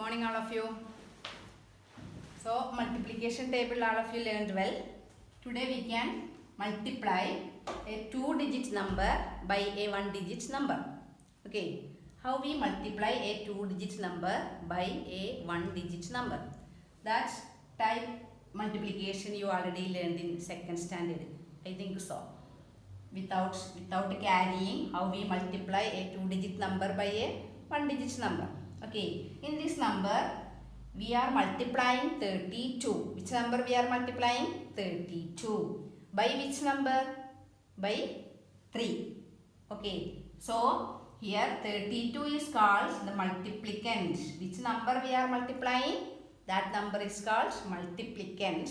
morning all of you. So multiplication table all of you learned well. Today we can multiply a 2-digit number by a 1-digit number. Okay, how we multiply a 2-digit number by a 1-digit number? That type multiplication you already learned in 2nd standard. I think so. Without carrying, how we multiply a 2-digit number by a 1-digit number. Okay, in this number we are multiplying 32. Which number we are multiplying? 32. By which number? By 3. Okay, so here 32 is called the multiplicand. Which number we are multiplying? That number is called multiplicand.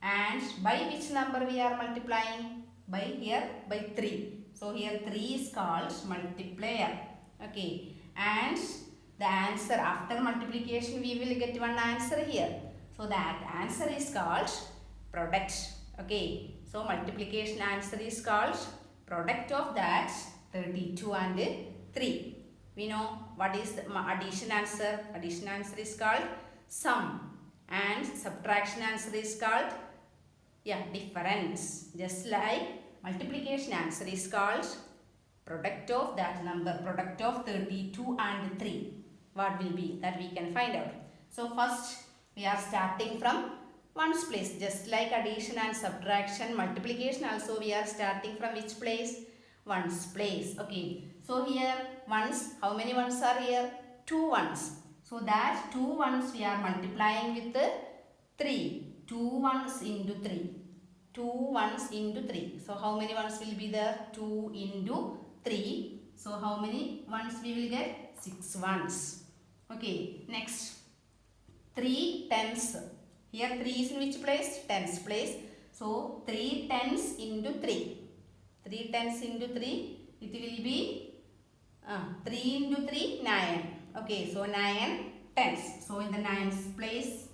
And by which number we are multiplying? By 3. So here 3 is called multiplier. Okay, and the answer after multiplication we will get one answer here. So that answer is called product. Okay, so multiplication answer is called product of that 32 and 3. We know what is the addition answer. Addition answer is called sum, and subtraction answer is called difference. Just like multiplication answer is called product of that number, product of 32 and 3. What will be that we can find out. So first we are starting from ones place. Just like addition and subtraction, multiplication also we are starting from which place? Ones place. Okay, so here ones, how many ones are here? 2 ones. So that 2 ones we are multiplying with 3. 2 ones into 3. 2 ones into 3. So how many ones will be there? 2 into 3. So how many ones we will get? 6 ones. Okay, next 3 tens. Here 3 is in which place? Tens place. So 3 tens into 3. 3 tens into 3. It will be 3 into 3, 9. Okay, so 9 tens. So in the tens place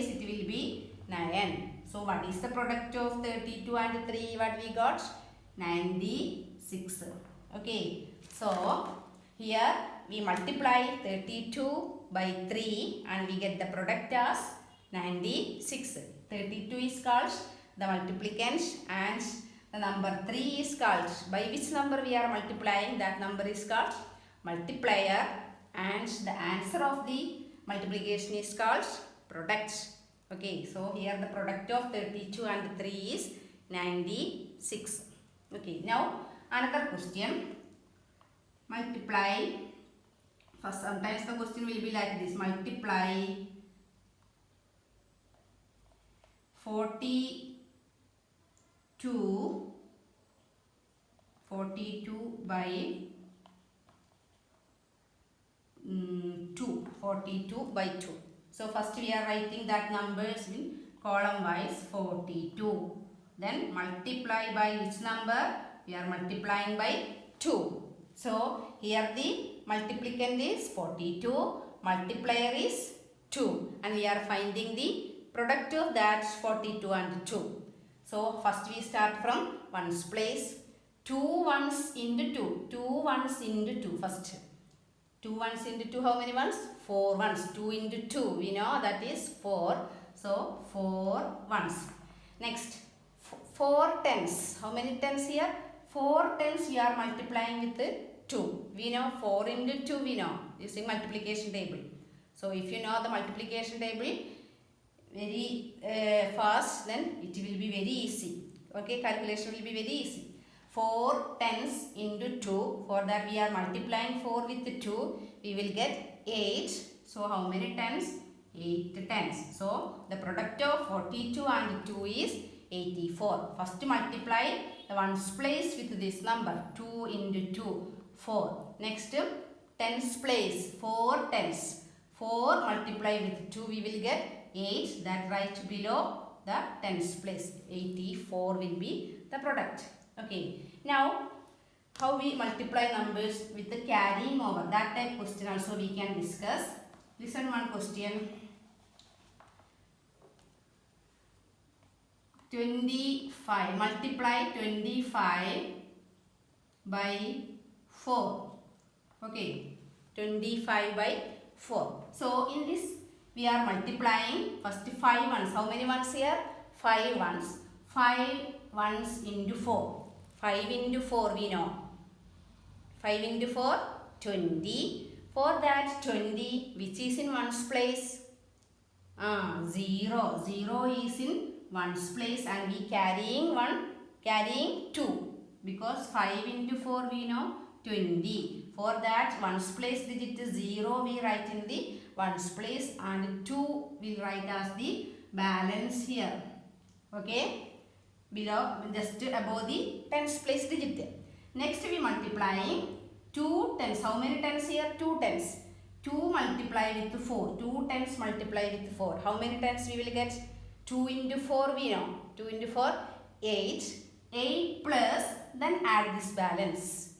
it will be 9. So what is the product of 32 and 3? What we got? 96. Okay, so here we multiply 32 by 3 and we get the product as 96. 32 is called the multiplicand and the number 3 is called, by which number we are multiplying, that number is called multiplier, and the answer of the multiplication is called product. Okay, so here the product of 32 and 3 is 96. Okay, now another question. Multiply. First, sometimes the question will be like this. Multiply 42 by 2. 42 by 2. So first we are writing that numbers in column wise 42. Then multiply by which number? We are multiplying by 2. So here the multiplicand is 42, multiplier is 2, and we are finding the product of that 42 and 2. So first we start from ones place. 2 ones into 2. 2 ones into 2 first. 2 ones into 2, how many ones? 4 ones. 2 into 2, we know that is 4. So 4 ones. Next, 4 tens. How many tens here? 4 tens we are multiplying with 2. We know 4 into 2 we know using multiplication table. So if you know the multiplication table very fast, then it will be very easy. Okay, calculation will be very easy. 4 tens into 2. For that we are multiplying 4 with 2. We will get 8. So how many tens? 8 tens. So the product of 42 and 2 is 84. First multiply the ones place with this number. 2 into 2. 4. Next, tens place, 4 tens. 4 multiply with 2, we will get 8. That right below the tens place. 84 will be the product. Okay. Now, how we multiply numbers with the carrying over? That type question also we can discuss. Listen one question. 25. Multiply 25 by 4. Okay, 25 by 4. So in this we are multiplying first 5 ones. How many ones here? 5 ones. 5 ones into 4. 5 into 4 we know. 5 into 4, 20. For that 20, which is in ones place? 0. 0 is in ones place and we carrying 2. Because 5 into 4 we know 20. For that ones place digit 0 we write in the ones place and 2 we write as the balance here. Okay. Below, just above the tens place digit. Next we multiplying 2 tens. How many tens here? 2 tens. 2 multiply with 4. 2 tens multiply with 4. How many tens we will get? 2 into 4 we know. 2 into 4, 8. 8 plus, then add this balance.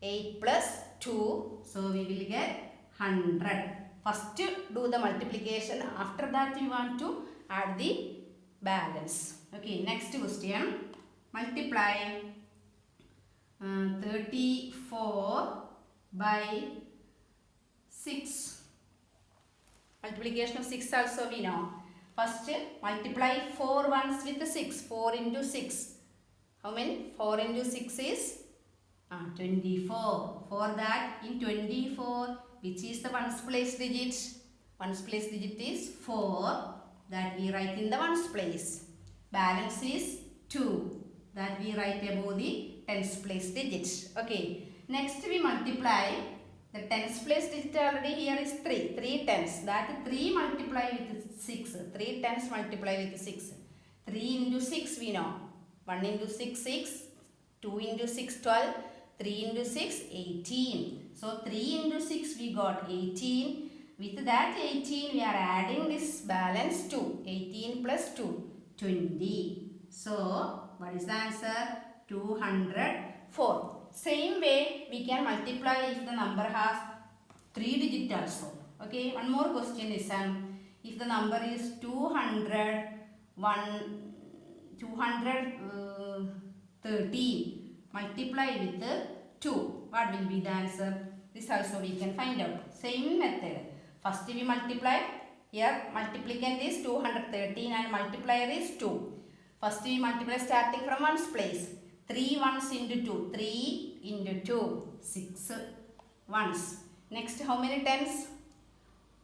8 plus 2. So we will get 100. First do the multiplication. After that we want to add the balance. Okay, next question. Multiply 34 by 6. Multiplication of 6 also we know. First multiply 4 ones with 6. 4 into 6. How many? 4 into 6 is 24. For that in 24, which is the ones place digit? Ones place digit is 4. That we write in the ones place. Balance is 2. That we write above the tens place digits. Okay. Next we multiply the tens place digit already here is 3. 3 tens. That 3 multiply with 6. 3 tens multiply with 6. 3 into 6 we know. 1 into 6, 6. 2 into 6, 12. 3 into 6, 18. So 3 into 6 we got 18. With that 18 we are adding this balance 2. 18 plus 2, 20. So what is the answer? 204. Same way we can multiply if the number has 3 digits also. Okay, one more question is if the number is 213 multiply with 2, what will be the answer? This also we can find out. Same method. First we multiply. Here multiplicand is 213 and multiplier is 2. First we multiply starting from ones place. 3 ones into 2. 3 into 2. 6 ones. Next how many tens?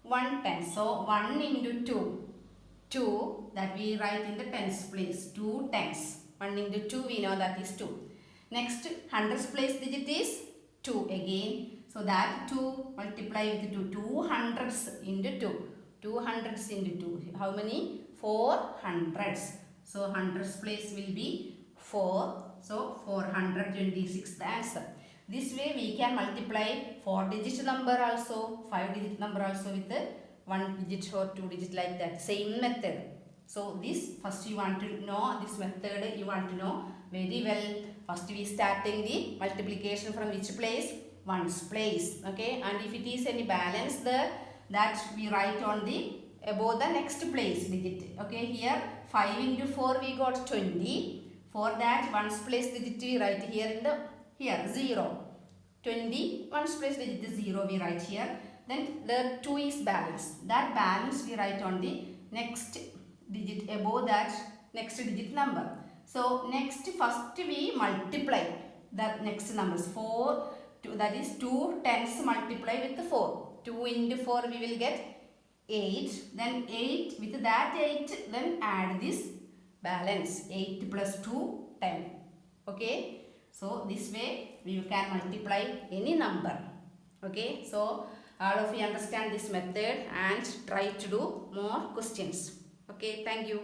1 ten. So 1 into 2. 2 that we write in the tens place. 2 tens. 1 into 2 we know that is 2. Next hundreds place digit is 2 again. So that 2 multiply with 2. 2 hundreds into 2. 2 hundreds into 2. How many? 4 hundreds. So hundreds place will be 4. So 426 the answer. This way we can multiply 4 digit number also, 5 digit number also with 1 digit or 2 digit like that. Same method. So this first you want to know this method, you want to know very well. First we starting the multiplication from which place? Ones place. Okay, and if it is any balance there, that we write on the above the next place digit. Okay, here 5 into 4 we got 20. For that ones place digit we write here in the 0. 20 ones place digit is 0 we write here. Then the 2 is balance. That balance we write on the next digit above that next digit number. So next first we multiply the next numbers. 4, 2, that is 2 tens multiply with 4. 2 into 4 we will get 8. Then 8 with that 8 then add this balance. 8 plus 2, 10. Okay. So this way we can multiply any number. Okay. So all of you understand this method and try to do more questions. Okay. Thank you.